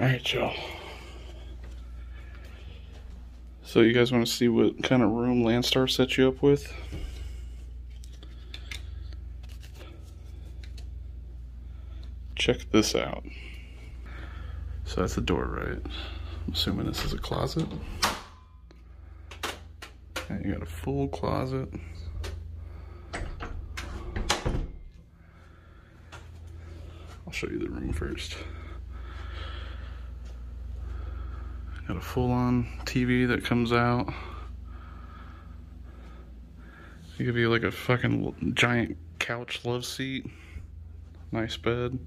Alright, y'all. So you guys want to see what kind of room Landstar set you up with? Check this out. So that's the door, right? I'm assuming this is a closet. And you got a full closet. I'll show you the room first. Got a full-on TV that comes out. It could be like a fucking giant couch love seat. Nice bed.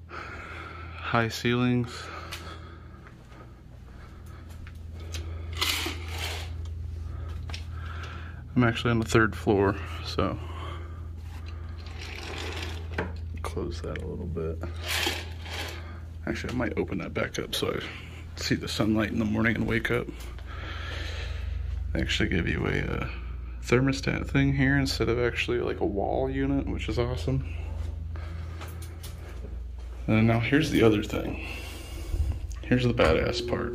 High ceilings. I'm actually on the 3rd floor, so close that a little bit. Actually, I might open that back up so I see the sunlight in the morning and wake up. They actually give you a thermostat thing here instead of actually like a wall unit, which is awesome. And now here's the other thing. Here's the badass part.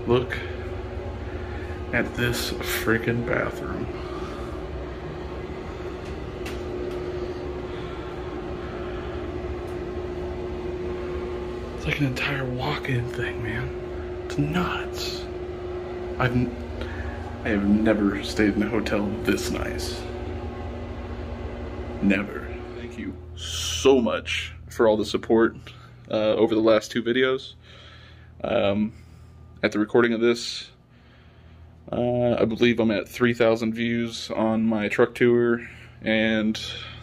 Look at this freaking bathroom. It's like an entire walk-in thing, man. It's nuts. I have never stayed in a hotel this nice. Never. Thank you so much for all the support over the last 2 videos. At the recording of this, I believe I'm at 3,000 views on my truck tour, and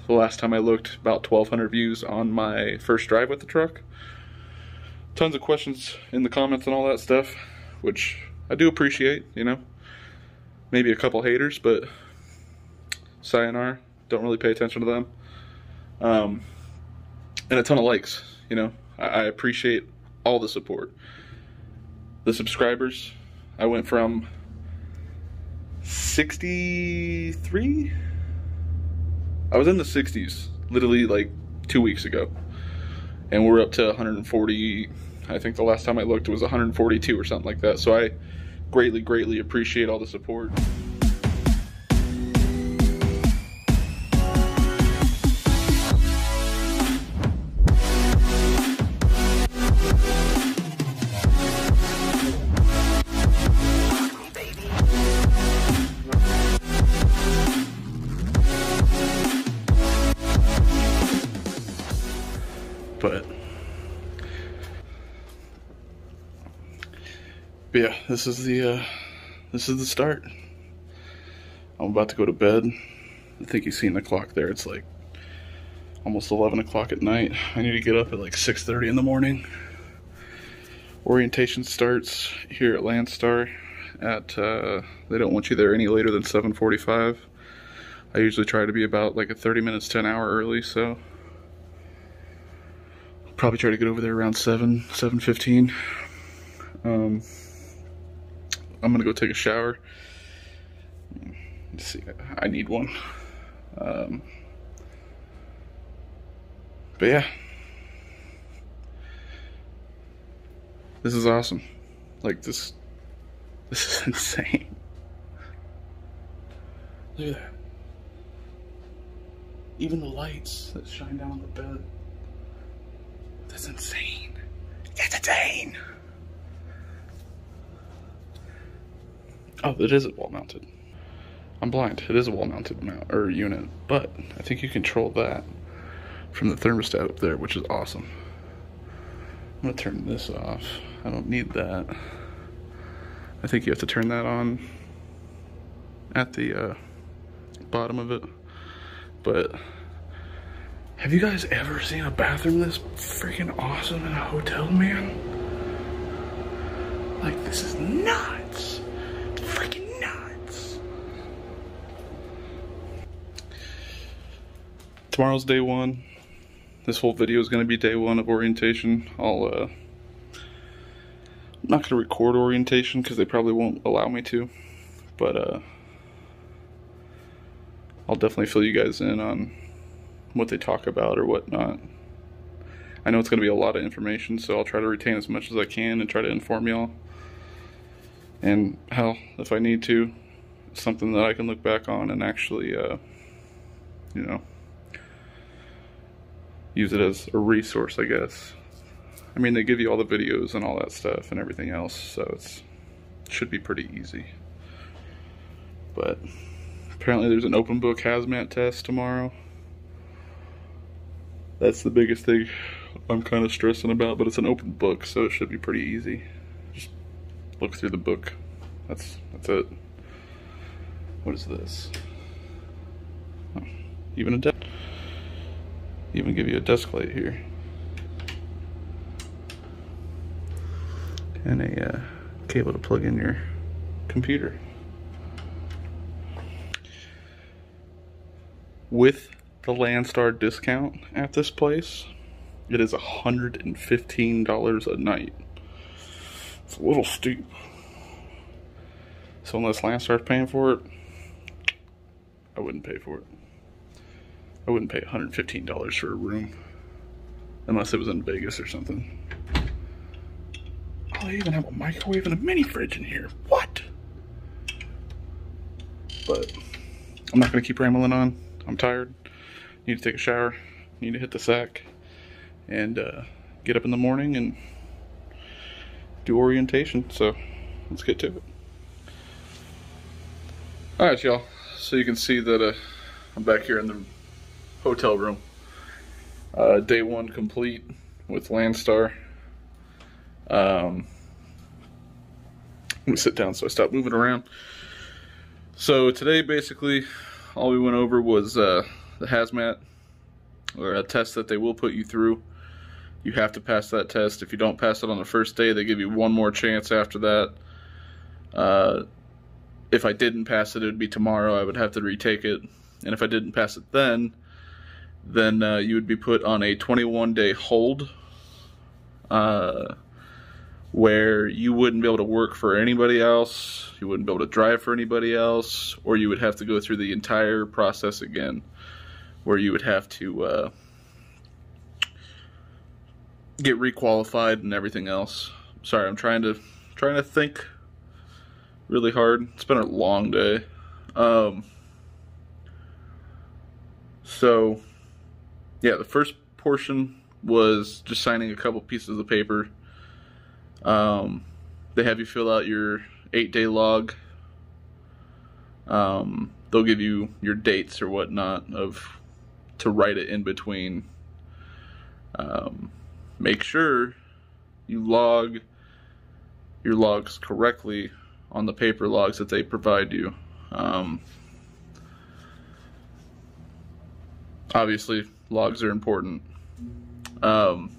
the last time I looked, about 1,200 views on my first drive with the truck. Tons of questions in the comments and all that stuff, which I do appreciate, you know. Maybe a couple haters, but sayonara, don't really pay attention to them. And a ton of likes, you know. I appreciate all the support. The subscribers, I went from 63? I was in the 60s, literally like 2 weeks ago. And we're up to 140, I think the last time I looked it was 142 or something like that. So I greatly appreciate all the support. But yeah, this is the start. I'm about to go to bed. I think you've seen the clock there. It's like almost 11 o'clock at night. I need to get up at like 6:30 in the morning. Orientation starts here at Landstar at they don't want you there any later than 7:45. I usually try to be about like a 30 minutes to an hour early, so probably try to get over there around 7:15. I'm gonna go take a shower. Let's see, I need one. But yeah, this is awesome. Like this is insane. Look at that. Even the lights that shine down on the bed. That's insane. That's insane. Oh, it is a wall mounted. I'm blind. It is a wall mounted unit, but I think you control that from the thermostat up there, which is awesome. I'm gonna turn this off. I don't need that. I think you have to turn that on at the bottom of it. But have you guys ever seen a bathroom this freaking awesome in a hotel, man? Like, this is nuts. Freaking nuts. Tomorrow's day 1. This whole video is going to be day 1 of orientation. I'm not going to record orientation because they probably won't allow me to. But I'll definitely fill you guys in on what they talk about or whatnot. I know it's going to be a lot of information, so I'll try to retain as much as I can and try to inform y'all. And hell, if I need to, something that I can look back on and actually, you know, use it as a resource, I guess. I mean, they give you all the videos and all that stuff and everything else, so it should be pretty easy. But apparently there's an open book hazmat test tomorrow. That's the biggest thing I'm kind of stressing about, but it's an open book, so it should be pretty easy. Just look through the book. That's it. What is this? Oh, even a desk. Even give you a desk light here. And a cable to plug in your computer. With the Landstar discount at this place, it is $115 a night. It's a little steep. So unless Landstar's paying for it, I wouldn't pay for it. I wouldn't pay $115 for a room. Unless it was in Vegas or something. Oh, they even have a microwave and a mini fridge in here. What? But I'm not going to keep rambling on. I'm tired. Need to take a shower. Need to hit the sack. And get up in the morning and do orientation. So let's get to it. Alright, y'all. So you can see that I'm back here in the hotel room. Day one complete with Landstar. Let me sit down so I stop moving around. So today, basically, all we went over was the hazmat, or a test that they will put you through. You have to pass that test. If you don't pass it on the first day, they give you one more chance after that. If I didn't pass it, it would be tomorrow. I would have to retake it. And if I didn't pass it then you would be put on a 21-day hold, where you wouldn't be able to work for anybody else, you wouldn't be able to drive for anybody else, or you would have to go through the entire process again, where you would have to get requalified and everything else. Sorry, I'm trying to think really hard. It's been a long day. So yeah, the first portion was just signing a couple pieces of paper. They have you fill out your 8-day log. They'll give you your dates or whatnot to write it in between. Make sure you log your logs correctly on the paper logs that they provide you. Obviously, logs are important. The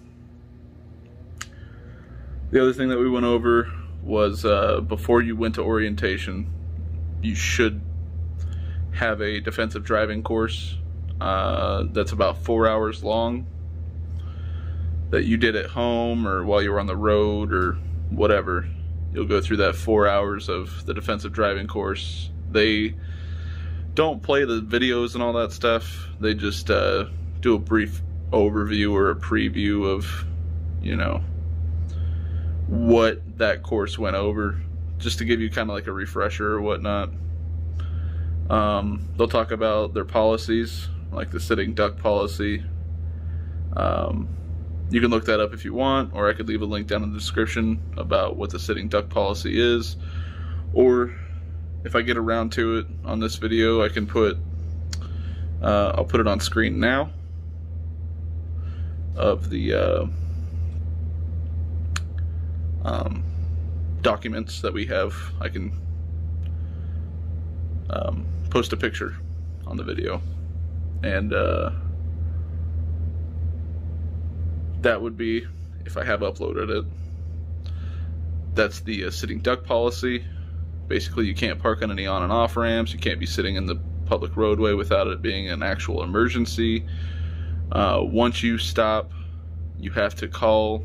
other thing that we went over was before you went to orientation, you should have a defensive driving course that's about 4 hours long, that you did at home or while you were on the road or whatever. You'll go through that 4 hours of the defensive driving course. They don't play the videos and all that stuff. They just do a brief overview or a preview of, you know, what that course went over, just to give you kind of like a refresher or whatnot. They'll talk about their policies, like the sitting duck policy. You can look that up if you want, or I could leave a link down in the description about what the sitting duck policy is. Or if I get around to it on this video, I can put I'll put it on screen now of the documents that we have. I can post a picture on the video, and that would be, if I have uploaded it, that's the sitting duck policy. Basically, you can't park on any on and off ramps. You can't be sitting in the public roadway without it being an actual emergency. Once you stop, you have to call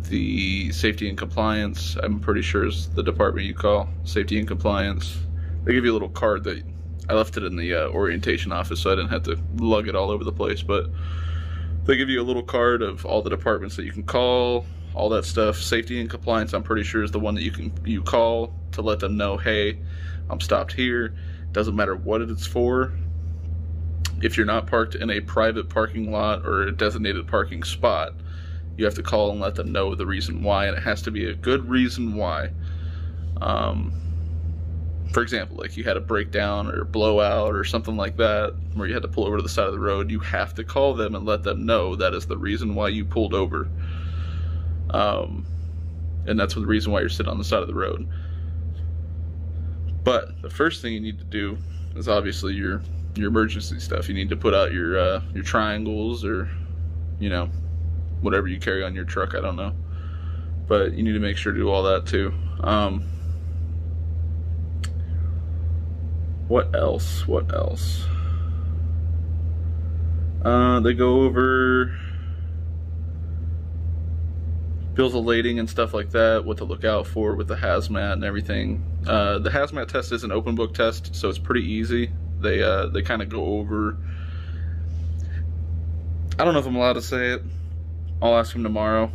the safety and compliance. I'm pretty sure is the department you call, safety and compliance. They give you a little card that I left it in the orientation office, so I didn't have to lug it all over the place, but They give you a little card of all the departments that you can call, all that stuff. Safety and compliance, I'm pretty sure, is the one that you call to let them know, hey, I'm stopped here. Doesn't matter what it's for. If you're not parked in a private parking lot or a designated parking spot, you have to call and let them know the reason why, and it has to be a good reason why. For example, like you had a breakdown or a blowout or something like that, where you had to pull over to the side of the road, you have to call them and let them know that is the reason why you pulled over. And that's the reason why you're sitting on the side of the road. But the first thing you need to do is obviously your emergency stuff. You need to put out your triangles, or, you know, whatever you carry on your truck, I don't know. But you need to make sure to do all that too. What else? They go over bills of lading and stuff like that, what to look out for with the hazmat and everything. The hazmat test is an open book test, so it's pretty easy. They kind of go over, I don't know if I'm allowed to say it. I'll ask them tomorrow.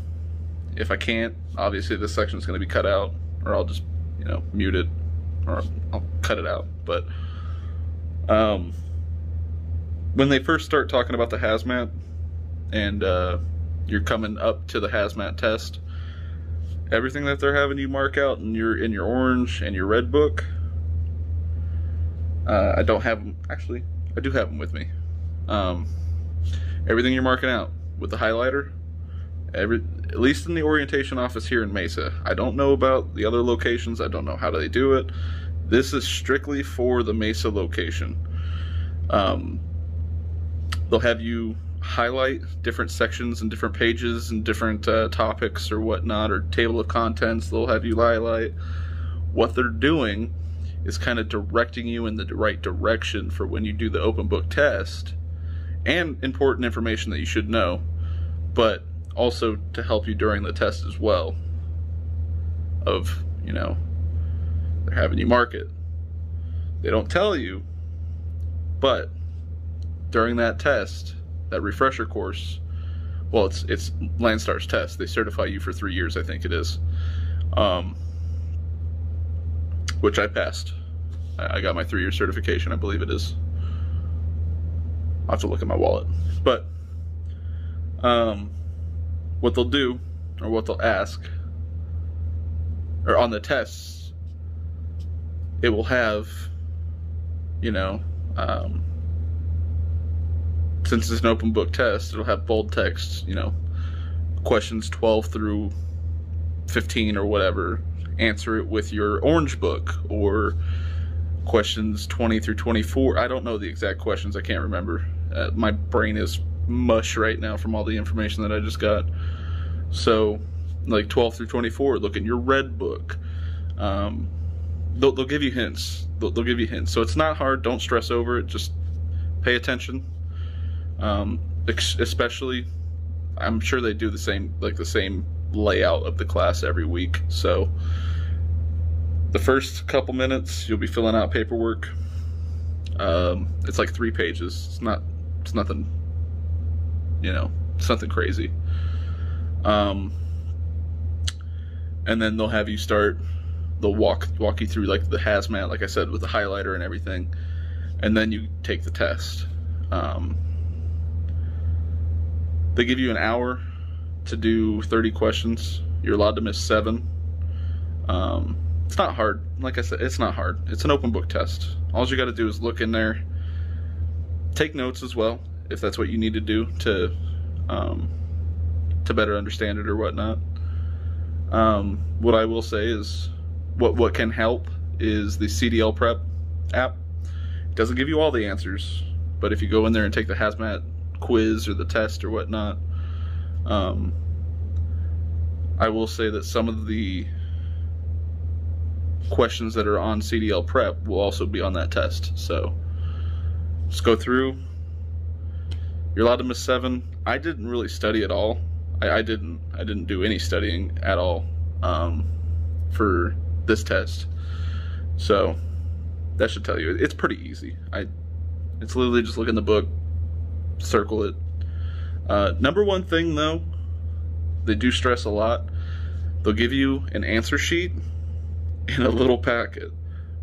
If I can't, obviously this section is going to be cut out, or I'll just, you know, mute it, or I'll cut it out. But when they first start talking about the hazmat, and you're coming up to the hazmat test, everything that they're having you mark out in your orange and your red book, I don't have them, actually, I do have them with me. Everything you're marking out with the highlighter, at least in the orientation office here in Mesa. I don't know about the other locations, I don't know how they do it. This is strictly for the Mesa location. They'll have you highlight different sections and different pages and different topics or whatnot, or table of contents. They'll have you highlight. What they're doing is kind of directing you in the right direction for when you do the open book test, and important information that you should know, but also to help you during the test as well. Of, you know, they're having you mark it. They don't tell you, but during that test, that refresher course, well, it's Landstar's test. They certify you for 3 years, I think it is, which I passed. I got my 3-year certification, I believe it is. I'll have to look at my wallet. But what they'll do, or what they'll ask, or on the tests, it will have, you know, since it's an open book test, it'll have bold text, you know, questions 12 through 15 or whatever, answer it with your orange book, or questions 20 through 24. I don't know the exact questions, I can't remember. My brain is mush right now from all the information that I just got. So, like 12 through 24, look in your red book. They'll give you hints. They'll give you hints. So it's not hard. Don't stress over it. Just pay attention. Especially, I'm sure they do the same layout of the class every week. So the first couple minutes, you'll be filling out paperwork. It's like 3 pages. It's nothing, you know, it's nothing crazy. And then they'll have you start. They'll walk you through like the hazmat, like I said, with the highlighter and everything, and then you take the test. They give you an hour to do 30 questions. You're allowed to miss 7. It's not hard. Like I said, it's not hard. It's an open book test. All you got to do is look in there, take notes as well, if that's what you need to do to better understand it or whatnot. What I will say is, what can help is the CDL Prep app. It doesn't give you all the answers, but if you go in there and take the hazmat quiz or the test or whatnot, I will say that some of the questions that are on CDL Prep will also be on that test. So just go through. You're allowed to miss 7. I didn't really study at all. I didn't do any studying at all for this test. So that should tell you it's pretty easy. It's literally just look in the book, circle it. Number one thing though, they do stress a lot. They'll give you an answer sheet in a little packet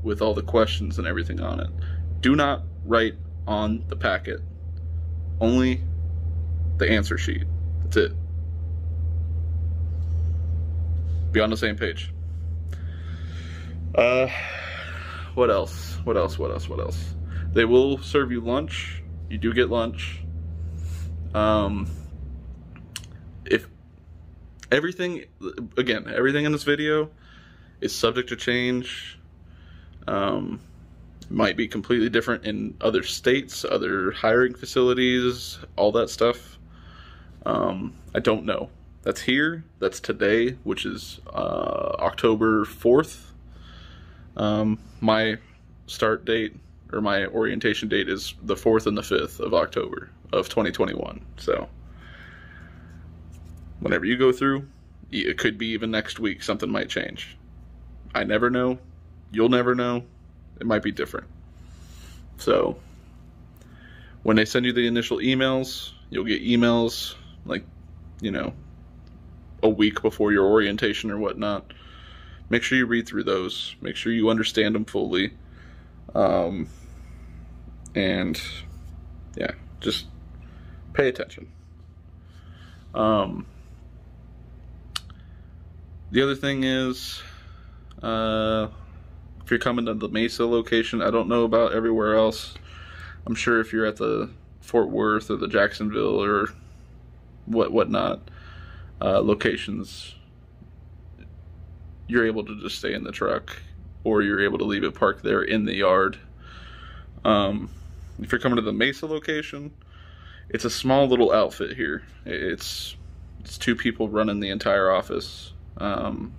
with all the questions and everything on it. Do not write on the packet. Only the answer sheet. That's it. Be on the same page. What else? What else? They will serve you lunch. You do get lunch. If everything, again, everything in this video is subject to change. Might be completely different in other states, other hiring facilities, all that stuff. I don't know. That's here. That's today, which is October 4th. My start date, or my orientation date, is the 4th and the 5th of October of 2021. So whenever you go through, it could be even next week, something might change. I never know. You'll never know. It might be different. So when they send you the initial emails, you'll get emails like, you know, a week before your orientation or whatnot. Make sure you read through those. Make sure you understand them fully. And yeah, just pay attention. The other thing is, if you're coming to the Mesa location, I don't know about everywhere else. I'm sure if you're at the Fort Worth or the Jacksonville or whatnot locations, you're able to just stay in the truck, or you're able to leave it parked there in the yard. If you're coming to the Mesa location, it's a small little outfit here. It's 2 people running the entire office. And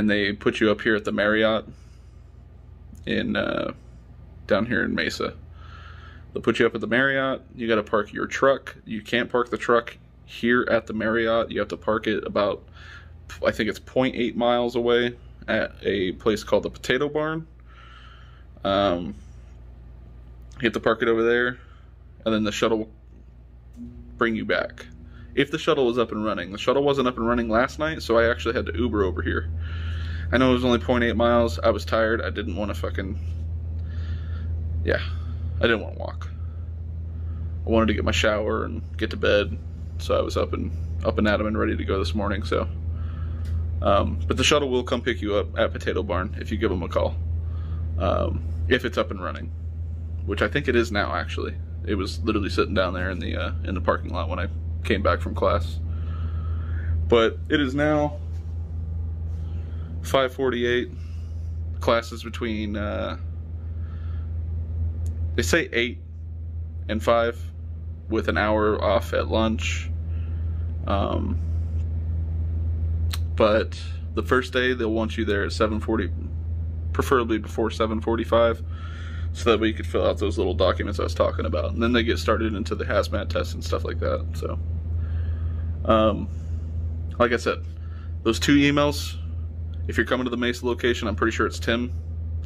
they put you up here at the Marriott in down here in Mesa. They'll put you up at the Marriott. You got to park your truck. You can't park the truck here at the Marriott. You have to park it about, I think it's 0.8 miles away at a place called the Potato Barn. You have to park it over there, and then the shuttle will bring you back. If the shuttle was up and running. The shuttle wasn't up and running last night, so I actually had to Uber over here. I know it was only 0.8 miles. I was tired. I didn't want to fucking... Yeah, I didn't want to walk. I wanted to get my shower and get to bed, so I was up and at 'em and ready to go this morning, so... but the shuttle will come pick you up at Potato Barn if you give them a call. If it's up and running. Which I think it is now, actually. It was literally sitting down there in the parking lot when I came back from class. But it is now 5:48. Class is between they say 8 and 5 with an hour off at lunch. But the first day they'll want you there at 7:40, preferably before 7:45, so that way you could fill out those little documents I was talking about. And then they get started into the hazmat tests and stuff like that. So like I said, those 2 emails, if you're coming to the Mesa location, I'm pretty sure it's Tim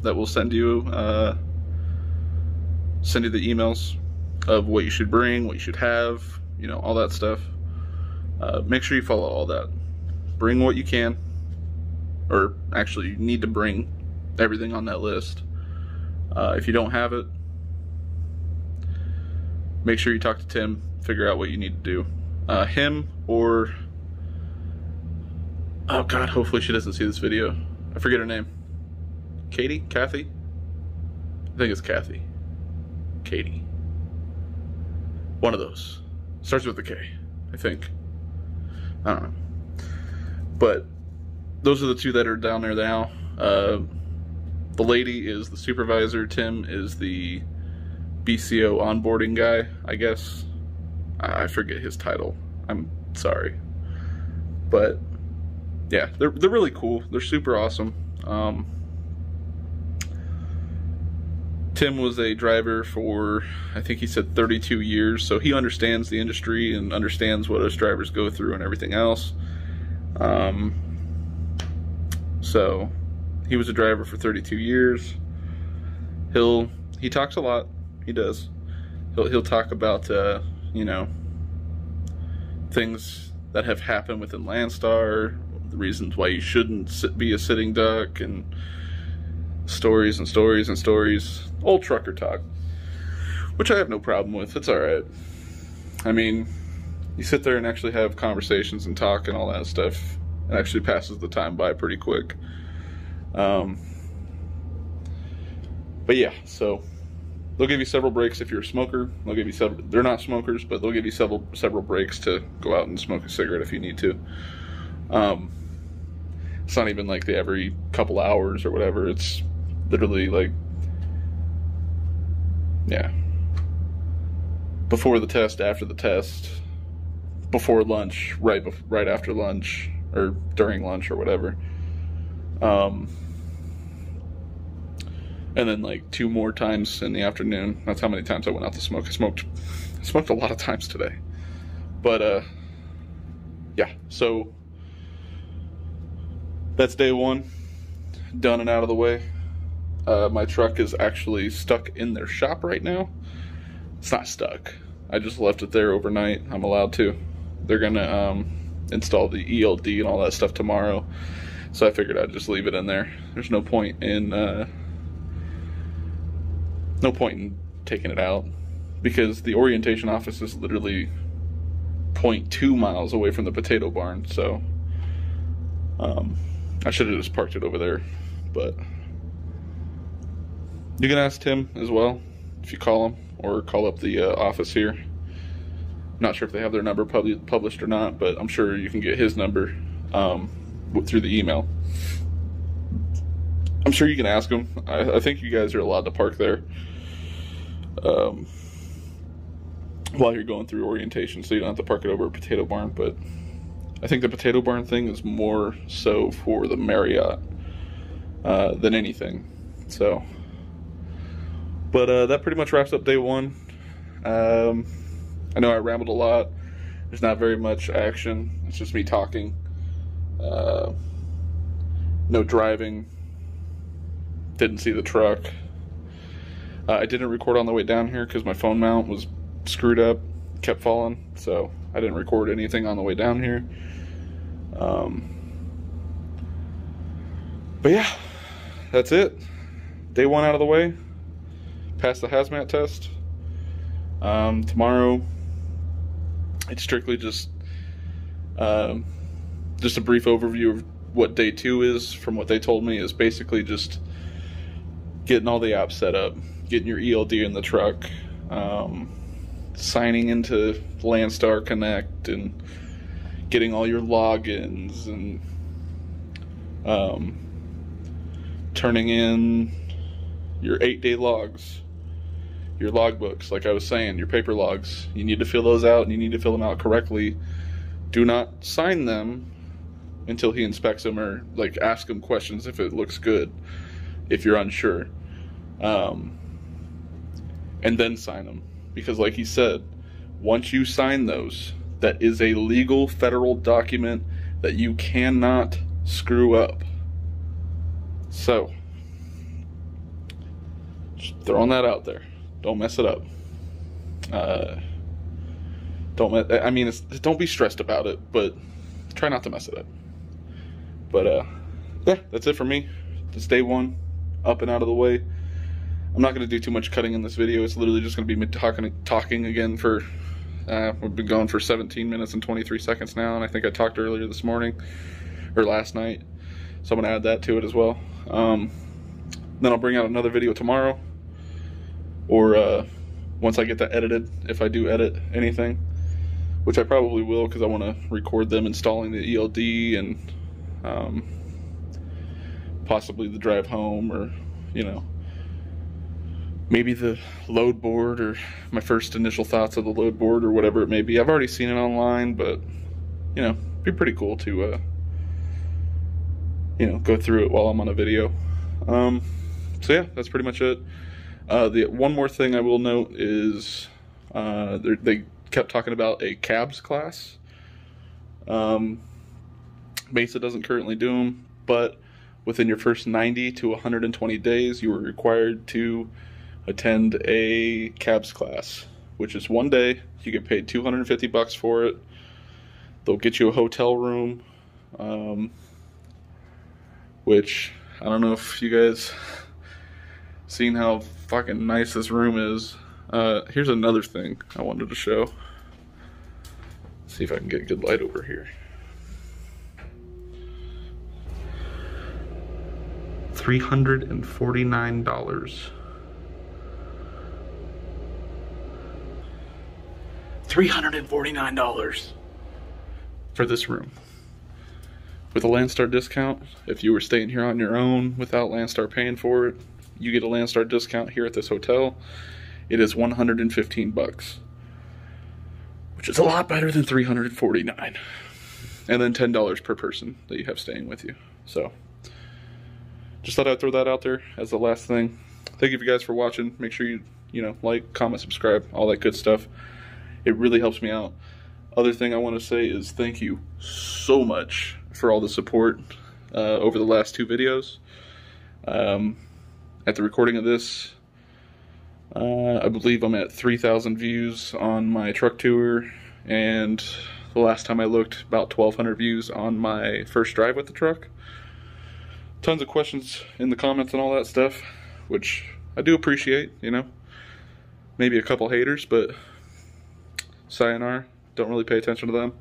that will send you the emails of what you should bring, what you should have, you know, all that stuff. Make sure you follow all that. Bring what you can, or actually you need to bring everything on that list. If you don't have it, make sure you talk to Tim, figure out what you need to do. Him or, oh god, hopefully she doesn't see this video. I forget her name. Katie? Kathy? I think it's Kathy. Katie. One of those. Starts with a K, I think. I don't know. But those are the 2 that are down there now. The lady is the supervisor. Tim is the BCO onboarding guy, I guess. I forget his title. I'm sorry. But yeah, they're really cool. They're super awesome. Tim was a driver for, I think he said 32 years, so he understands the industry and understands what us drivers go through and everything else. So he was a driver for 32 years. He talks a lot. He does. He'll talk about you know, things that have happened within Landstar, the reasons why you shouldn't be a sitting duck, and stories and stories and stories. Old trucker talk, which I have no problem with. It's alright. I mean, you sit there and actually have conversations and talk and all that stuff. It actually passes the time by pretty quick. But yeah, so they'll give you several breaks if you're a smoker. They'll give you several, they're not smokers, but they'll give you several breaks to go out and smoke a cigarette if you need to. It's not even like every couple hours or whatever. It's literally like, yeah, before the test, after the test, before lunch, right after lunch, or during lunch or whatever. And then like 2 more times in the afternoon. That's how many times I went out to smoke. I smoked a lot of times today. But yeah, so that's day 1, done and out of the way. My truck is actually stuck in their shop right now. It's not stuck. I just left it there overnight. I'm allowed to. They're gonna install the ELD and all that stuff tomorrow. So I figured I'd just leave it in there. There's no point in taking it out, because the orientation office is literally 0.2 miles away from the potato barn. So I should have just parked it over there, but you can ask Tim as well if you call him, or call up the office here. Not sure if they have their number published or not, but I'm sure you can get his number through the email. I'm sure you can ask him. I think you guys are allowed to park there while you're going through orientation, so you don't have to park it over a potato barn. But I think the potato barn thing is more so for the Marriott than anything. So, but that pretty much wraps up day 1. I know I rambled a lot. There's not very much action. It's just me talking. No driving. Didn't see the truck. I didn't record on the way down here because my phone mount was screwed up, kept falling, so I didn't record anything on the way down here. But yeah, that's it. Day 1 out of the way. Passed the hazmat test. Tomorrow, it's strictly just a brief overview of what day 2 is. From what they told me, is basically just getting all the apps set up, getting your ELD in the truck, signing into Landstar Connect, and getting all your logins, and turning in your 8-day logs, your logbooks, like I was saying, your paper logs. You need to fill those out, and you need to fill them out correctly. Do not sign them until he inspects them, or like ask him questions if it looks good, if you're unsure, and then sign them, because like he said, once you sign those, that is a legal federal document that you cannot screw up. So just throwing that out there, don't mess it up. Don't be stressed about it, but try not to mess it up. But yeah, that's it for me. It's day 1, up and out of the way. I'm not going to do too much cutting in this video. It's literally just going to be me talking again for, we've been going for 17 minutes and 23 seconds now, and I think I talked earlier this morning, or last night, so I'm going to add that to it as well. Then I'll bring out another video tomorrow, or once I get that edited, if I do edit anything, which I probably will, because I want to record them installing the ELD, and possibly the drive home, or, you know, maybe the load board, or my first initial thoughts of the load board, or whatever it may be. I've already seen it online, but, you know, it'd be pretty cool to, you know, go through it while I'm on a video. So yeah, that's pretty much it. The one more thing I will note is they kept talking about a cabs class. Mesa doesn't currently do them, but within your first 90 to 120 days, you are required to attend a cabs class, which is 1 day. You get paid $250 for it. They'll get you a hotel room, which I don't know if you guys seen how fucking nice this room is. Here's another thing I wanted to show. Let's see if I can get a good light over here. $349. $349 for this room. With a Landstar discount, if you were staying here on your own without Landstar paying for it, you get a Landstar discount here at this hotel. It is $115, which is a lot better than $349. And then $10 per person that you have staying with you. So, just thought I'd throw that out there as the last thing. Thank you guys for watching. Make sure you like, comment, subscribe, all that good stuff. It really helps me out. Other thing I want to say is thank you so much for all the support over the last 2 videos. At the recording of this, I believe I'm at 3,000 views on my truck tour, and the last time I looked, about 1,200 views on my first drive with the truck. Tons of questions in the comments and all that stuff, which I do appreciate, Maybe a couple haters, but sayonara, don't really pay attention to them.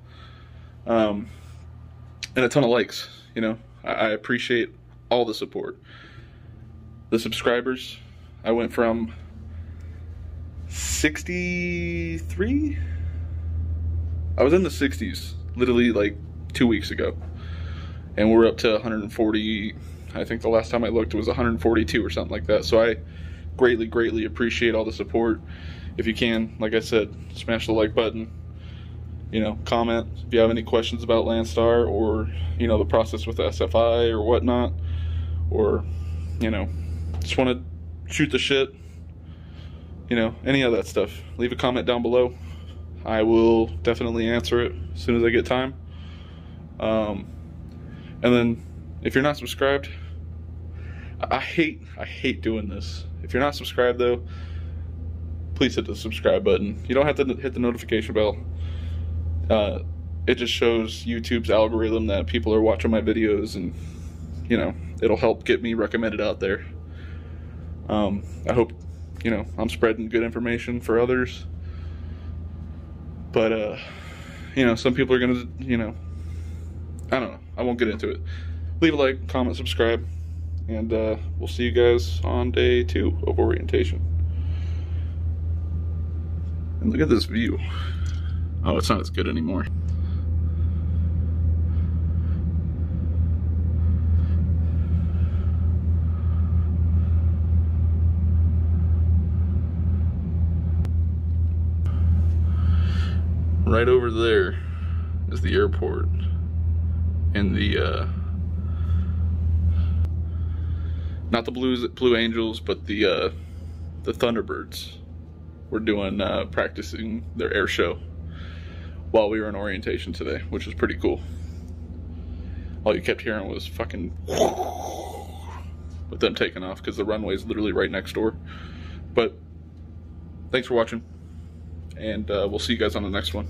And a ton of likes, I appreciate all the support. The subscribers, I went from 63? I was in the 60s, literally like 2 weeks ago. And we're up to 140, I think the last time I looked it was 142 or something like that. So I greatly, greatly appreciate all the support. If you can, like I said, smash the like button. Comment if you have any questions about Landstar or, the process with the SFI or whatnot. Or, just want to shoot the shit. Any of that stuff. Leave a comment down below. I will definitely answer it as soon as I get time. And then, if you're not subscribed, I hate doing this. If you're not subscribed though, please hit the subscribe button. You don't have to hit the notification bell. It just shows YouTube's algorithm that people are watching my videos, and it'll help get me recommended out there. I hope I'm spreading good information for others, but some people are gonna I don't know, I won't get into it. Leave a like, comment, subscribe, and we'll see you guys on day 2 of orientation. And look at this view. Oh, it's not as good anymore. Right over there is the airport, and the not the Blue Angels, but the Thunderbirds were doing practicing their air show while we were in orientation today, which was pretty cool. All you kept hearing was fucking with them taking off, because the runway's literally right next door. But thanks for watching, and we'll see you guys on the next one.